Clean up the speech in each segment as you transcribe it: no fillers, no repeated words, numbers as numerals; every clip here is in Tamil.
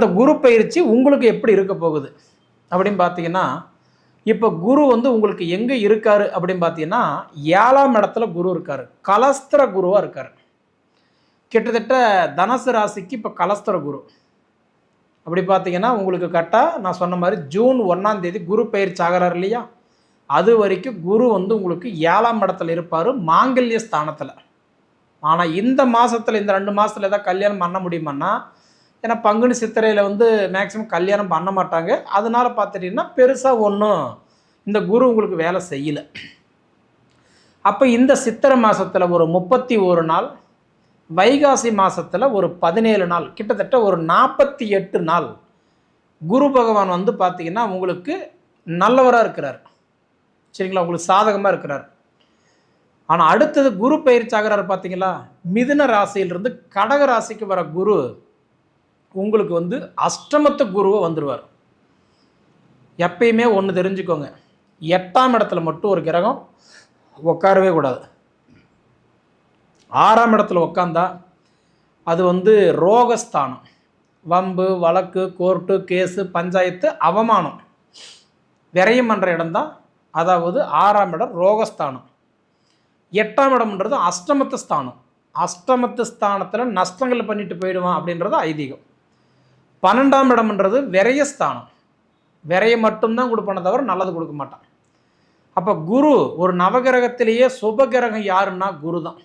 இந்த குரு பயிற்சி உங்களுக்கு எப்படி இருக்க போகுது அப்படின்னு பார்த்தீங்கன்னா, இப்போ குரு வந்து உங்களுக்கு எங்கே இருக்காரு அப்படின்னு பார்த்தீங்கன்னா, 7ஆம் இடத்துல குரு இருக்காரு. கலஸ்திர குருவாக இருக்காரு. கிட்டத்தட்ட தனுசு ராசிக்கு இப்போ கலஸ்திர குரு. அப்படி பார்த்தீங்கன்னா உங்களுக்கு கரெக்டாக நான் சொன்ன மாதிரி ஜூன் 1ஆம் தேதி குரு பயிற்சி ஆகிறார் இல்லையா, அது வரைக்கும் குரு வந்து உங்களுக்கு 7ஆம் இடத்துல இருப்பார், மாங்கல்ய ஸ்தானத்தில். ஆனால் இந்த மாதத்தில் இந்த 2 மாதத்தில் ஏதாவது கல்யாணம் பண்ண முடியுமான்னா, ஏன்னா பங்குனி சித்திரையில் வந்து மேக்ஸிமம் கல்யாணம் பண்ண மாட்டாங்க. அதனால் பார்த்துட்டிங்கன்னா பெருசாக ஒன்றும் இந்த குரு உங்களுக்கு வேலை செய்யலை. அப்போ இந்த சித்திரை மாதத்தில் ஒரு 31 நாள், வைகாசி மாதத்தில் ஒரு 17 நாள், கிட்டத்தட்ட ஒரு 48 நாள் குரு பகவான் வந்து பார்த்திங்கன்னா உங்களுக்கு நல்லவராக இருக்கிறார். சரிங்களா, உங்களுக்கு சாதகமாக இருக்கிறார். ஆனால் அடுத்தது குரு பயிற்சி ஆகிறாரு பார்த்தீங்களா, மிதுன ராசியிலிருந்து கடக ராசிக்கு வர குரு உங்களுக்கு வந்து அஷ்டமத்து குருவை வந்துடுவார். எப்பயுமே ஒன்று தெரிஞ்சுக்கோங்க, 8ஆம் இடத்துல மட்டும் ஒரு கிரகம் உட்காரவே கூடாது. 6ஆம் இடத்துல உட்காந்தா அது வந்து ரோகஸ்தானம், வம்பு வழக்கு கோர்ட்டு கேஸு பஞ்சாயத்து அவமானம் விரயம் பண்ணுற இடம்தான். அதாவது 6ஆம் இடம் ரோகஸ்தானம், 8ஆம் இடம்ன்றது அஷ்டமத்து ஸ்தானம். அஷ்டமத்து ஸ்தானத்தில் நஷ்டங்கள் பண்ணிட்டு போயிடுவான் அப்படின்றது ஐதீகம். 12ஆம் இடம்ன்றது விரயஸ்தானம், விரையை மட்டும்தான் கொடுப்பானே தவிர நல்லது கொடுக்க மாட்டான். அப்போ குரு ஒரு நவகிரகத்திலேயே சுபகிரகம் யாருன்னா குரு தான்.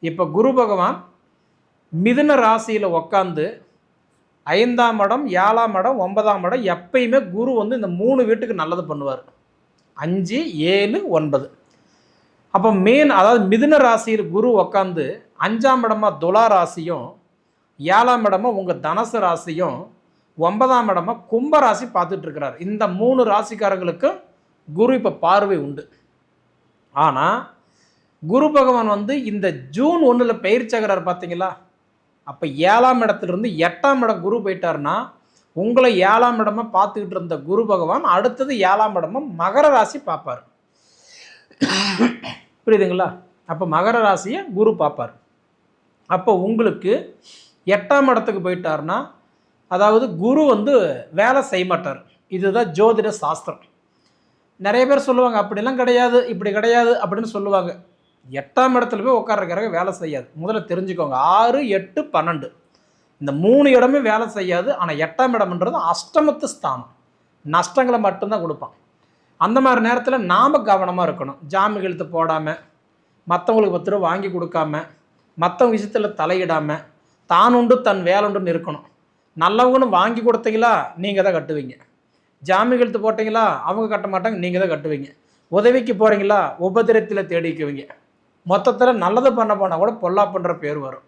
இப்போ குரு பகவான் மிதுன ராசியில் உக்காந்து 5ஆம் இடம் 7ஆம் இடம் 9ஆம் இடம் எப்பயுமே குரு வந்து இந்த 3 வீட்டுக்கு நல்லது பண்ணுவார். 5 7 9. அப்போ அதாவது மிதுன ராசியில் குரு உக்காந்து 5ஆம் இடமா துலா ராசியும், 7ஆம் இடமா உங்கள் தனுசு ராசியும், 9ஆம் இடமா கும்ப ராசி பார்த்துட்டு இருக்கிறார். இந்த 3 ராசிக்காரங்களுக்கு குரு இப்போ பார்வை உண்டு. ஆனால் குரு பகவான் வந்து இந்த ஜூன் 1 பயிற்சி ஆகிறார் பார்த்தீங்களா, அப்போ 7ஆம் இடத்துலேருந்து 8ஆம் இடம் குரு போயிட்டார்னா உங்களை 7ஆம் இடமா பார்த்துக்கிட்டு இருந்த குரு பகவான் அடுத்தது 7ஆம் இடமா மகர ராசி பார்ப்பார். புரியுதுங்களா? அப்போ மகர ராசியை குரு பார்ப்பார். அப்போ உங்களுக்கு 8ஆம் இடத்துக்கு போயிட்டார்னா, அதாவது குரு வந்து வேலை செய்ய மாட்டார். இதுதான் ஜோதிட சாஸ்திரம். நிறைய பேர் சொல்லுவாங்க அப்படிலாம் கிடையாது, இப்படி கிடையாது அப்படின்னு சொல்லுவாங்க. 8ஆம் இடத்துல போய் உட்கார்றக்காக வேலை செய்யாது. முதல்ல தெரிஞ்சுக்கோங்க, 6 8 12 இந்த 3 இடமே வேலை செய்யாது. ஆனால் 8ஆம் இடம்ன்றது அஷ்டமத்து ஸ்தானம், நஷ்டங்களை மட்டும்தான் கொடுப்பான். அந்த மாதிரி நேரத்தில் நாம் கவனமாக இருக்கணும். ஜாமீன் எழுத்து போடாமல், மற்றவங்களுக்கு 10 ரூபா வாங்கி கொடுக்காம, மற்றவங்க விஷயத்தில் தலையிடாமல், தான் உண்டு தன் வேலை உண்டுன்னு இருக்கணும். நல்லவங்கன்னு வாங்கி கொடுத்தீங்களா நீங்கள் தான் கட்டுவீங்க, ஜாமீன் எழுத்து போட்டிங்களா அவங்க கட்ட மாட்டாங்க, நீங்கள் தான் கட்டுவீங்க. உதவிக்கு போகிறீங்களா உபதிரத்தில் தேடிக்குவீங்க. மொத்தத்தில் நல்லது பண்ண போனால் கூட பொல்லா பண்ணுற பேர் வரும்.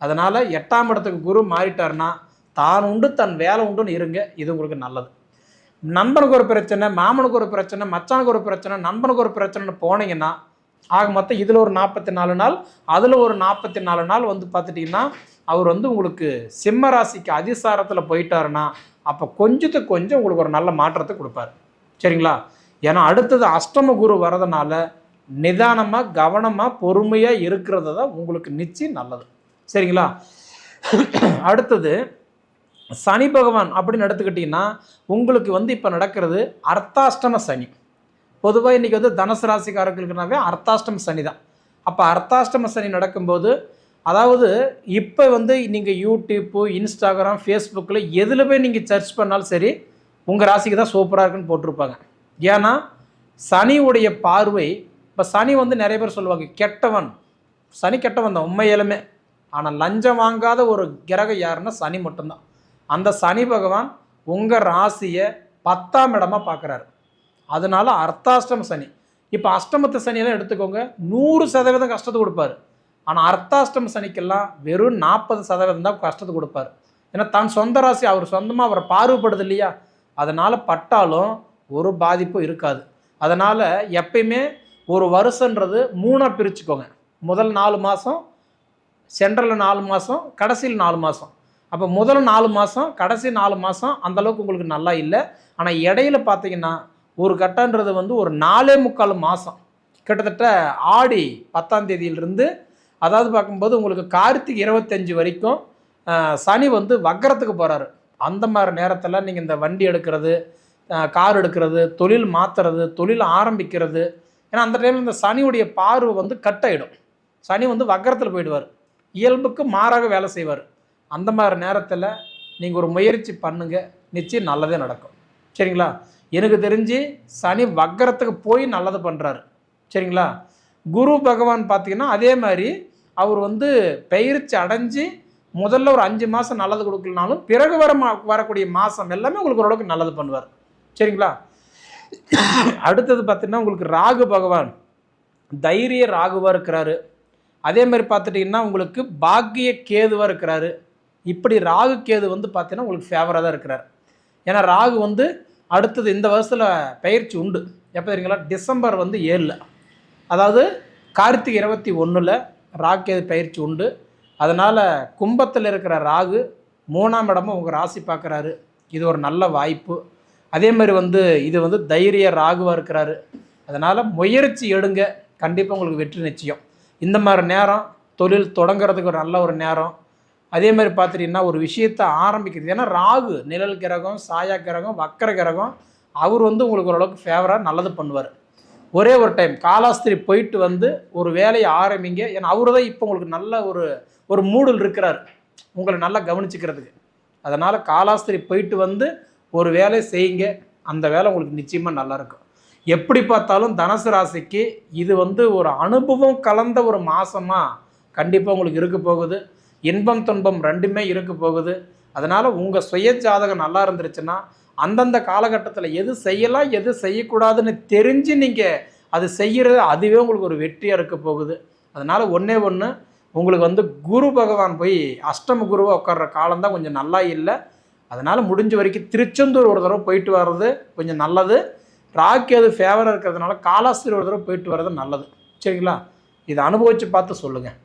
அதனால் 8ஆம் இடத்துக்கு குரு மாறிட்டார்னா தான் உண்டு தன் வேலை உண்டுன்னு இருங்க, இது உங்களுக்கு நல்லது. நண்பனுக்கு ஒரு பிரச்சனை, மாமனுக்கு ஒரு பிரச்சனை, மச்சானுக்கு ஒரு பிரச்சனை, நண்பனுக்கு ஒரு பிரச்சனைன்னு போனீங்கன்னா ஆக மொத்தம் இதில் ஒரு 44 நாள், அதில் ஒரு 44 நாள் வந்து பார்த்துட்டிங்கன்னா அவர் வந்து உங்களுக்கு சிம்ம ராசிக்கு அதிசாரத்தில் போயிட்டாருன்னா அப்போ கொஞ்சத்துக்கு கொஞ்சம் உங்களுக்கு ஒரு நல்ல மாற்றத்தை கொடுப்பார். சரிங்களா? ஏன்னா அடுத்தது அஷ்டம குரு வரதுனால நிதானமாக கவனமாக பொறுமையாக இருக்கிறது தான் உங்களுக்கு நிச்சயம் நல்லது. சரிங்களா? அடுத்தது சனி பகவான் அப்படின்னு எடுத்துக்கிட்டிங்கன்னா உங்களுக்கு வந்து இப்போ நடக்கிறது அர்த்தாஷ்டம சனி. பொதுவாக இன்றைக்கி வந்து தனுசு ராசிக்காரர்களுக்குனாவே அர்த்தாஷ்டம சனி தான். அப்போ அர்த்தாஷ்டம சனி நடக்கும்போது, அதாவது இப்போ வந்து நீங்கள் யூடியூப்பு இன்ஸ்டாகிராம் ஃபேஸ்புக்கில் எதில் போய் நீங்கள் சர்ச் பண்ணாலும் சரி உங்கள் ராசிக்கு தான் சூப்பராக இருக்குன்னு போட்டிருப்பாங்க. ஏன்னா சனியுடைய பார்வை, இப்போ சனி வந்து நிறைய பேர் சொல்லுவாங்க கெட்டவன், சனி கெட்டவன் தான் உண்மையிலுமே. ஆனால் லஞ்சம் வாங்காத ஒரு கிரகம் யாருன்னா சனி மட்டும்தான். அந்த சனி பகவான் உங்கள் ராசியை 10ஆம் இடமா பார்க்குறாரு. அதனால அர்த்தாஷ்டம சனி. இப்போ அஷ்டமத்து சனியெல்லாம் எடுத்துக்கோங்க, 100% கஷ்டத்தை கொடுப்பாரு. ஆனால் அர்த்தாஷ்டம சனிக்கெல்லாம் வெறும் 40% தான் கஷ்டத்தை கொடுப்பார். ஏன்னா தான் சொந்த ராசி அவர் சொந்தமாக அவரை பார்வைப்படுது இல்லையா, அதனால் பட்டாலும் ஒரு பாதிப்பும் இருக்காது. அதனால் எப்பயுமே ஒரு வருஷன்றது 3ஆக பிரிச்சுக்கோங்க. முதல் 4 மாதம், சென்ட்ரலில் 4 மாதம், கடைசியில் 4 மாதம். அப்போ முதல் 4 மாதம் கடைசி 4 மாதம் அந்தளவுக்கு உங்களுக்கு நல்லா இல்லை. ஆனால் இடையில பார்த்தீங்கன்னா ஒரு கட்டன்றது வந்து ஒரு 4.25 மாதம், கிட்டத்தட்ட ஆடி 10ஆம் தேதியிலிருந்து, அதாவது பார்க்கும்போது உங்களுக்கு கார்த்திகை 25 வரைக்கும் சனி வந்து வக்கரத்துக்கு போகிறாரு. அந்த மாதிரி நேரத்தில் நீங்கள் இந்த வண்டி எடுக்கிறது, கார் எடுக்கிறது, தொழில் மாற்றுறது, தொழில் ஆரம்பிக்கிறது. ஏன்னா அந்த டைமில் இந்த சனியுடைய பார்வை வந்து கட் ஆகிடும். சனி வந்து வக்கரத்தில் போயிடுவார், இயல்புக்கு மாறாக வேலை செய்வார். அந்த மாதிரி நேரத்தில் நீங்கள் ஒரு முயற்சி பண்ணுங்கள், நிச்சயம் நல்லதே நடக்கும். சரிங்களா? எனக்கு தெரிஞ்சு சனி வக்கரத்துக்கு போய் நல்லது பண்ணுறாரு. சரிங்களா? குரு பகவான் பார்த்தீங்கன்னா அதே மாதிரி அவர் வந்து பயிற்சி அடைஞ்சு முதல்ல ஒரு 5 மாதம் நல்லது கொடுக்கலனாலும் பிறகு வரக்கூடிய மாதம் எல்லாமே உங்களுக்கு ஓரளவுக்கு நல்லது பண்ணுவார். சரிங்களா? அடுத்தது பார்த்தீங்கன்னா உங்களுக்கு ராகு பகவான் தைரிய ராகுவாக இருக்கிறாரு. அதே மாதிரி பார்த்துட்டிங்கன்னா உங்களுக்கு பாக்கிய கேதுவாக இருக்கிறாரு. இப்படி ராகு கேது வந்து பார்த்தீங்கன்னா உங்களுக்கு ஃபேவராக தான் இருக்கிறார். ஏன்னா ராகு வந்து அடுத்தது இந்த வருஷத்தில் பயிற்சி உண்டு. எப்போ தெரியுங்களா? டிசம்பர் வந்து 7, அதாவது கார்த்திகை 21 ராகு கேது பயிற்சி உண்டு. அதனால் கும்பத்தில் இருக்கிற ராகு 3ஆம் இடமும் உங்கள் ராசி பார்க்குறாரு. இது ஒரு நல்ல வாய்ப்பு. அதே மாதிரி வந்து இது வந்து தைரிய ராகுவாக இருக்கிறாரு. அதனால் முயற்சி எடுங்க, கண்டிப்பாக உங்களுக்கு வெற்றி நிச்சயம். இந்த மாதிரி நேரம் தொழில் தொடங்கிறதுக்கு ஒரு நல்ல ஒரு நேரம். அதே மாதிரி பார்த்துட்டிங்கன்னா ஒரு விஷயத்தை ஆரம்பிக்கிறது. ஏன்னா ராகு நிழல் கிரகம், சாயா கிரகம், வக்கர கிரகம். அவர் வந்து உங்களுக்கு ஓரளவுக்கு ஃபேவராக நல்லது பண்ணுவார். ஒரே ஒரு டைம் காலாஸ்திரி போயிட்டு வந்து ஒரு வேலையை ஆரம்பிங்க. ஏன்னா அவரு தான் இப்போ உங்களுக்கு நல்ல ஒரு மூடில் இருக்கிறார், உங்களை நல்லா கவனிச்சுக்கிறதுக்கு. அதனால் காலாஸ்திரி போயிட்டு வந்து ஒரு வேலை செய்யுங்க, அந்த வேலை உங்களுக்கு நிச்சயமாக நல்லாயிருக்கும். எப்படி பார்த்தாலும் தனுசு ராசிக்கு இது வந்து ஒரு அனுபவம் கலந்த ஒரு மாதமாக கண்டிப்பாக உங்களுக்கு இருக்க போகுது. இன்பம் துன்பம் ரெண்டுமே இருக்க போகுது. அதனால் உங்கள் சுய ஜாதகம் நல்லா இருந்துருச்சுன்னா அந்தந்த காலகட்டத்தில் எது செய்யலாம் எது செய்யக்கூடாதுன்னு தெரிஞ்சு நீங்கள் அது செய்கிறது, அதுவே உங்களுக்கு ஒரு வெற்றியாக இருக்க போகுது. அதனால் ஒன்றே ஒன்று, உங்களுக்கு வந்து குரு பகவான் போய் அஷ்டம குருவாக உட்கார்ற காலம்தான் கொஞ்சம் நல்லா இல்லை. அதனால் முடிஞ்ச வரைக்கும் திருச்செந்தூர் ஒரு தடவை போயிட்டு வர்றது கொஞ்சம் நல்லது. ராகு அது ஃபேவராக இருக்கிறதுனால காலாஸ்திரி ஒரு தடவை போயிட்டு வர்றது நல்லது. சரிங்களா? இதை அனுபவித்து பார்த்து சொல்லுங்கள்.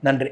நன்றி.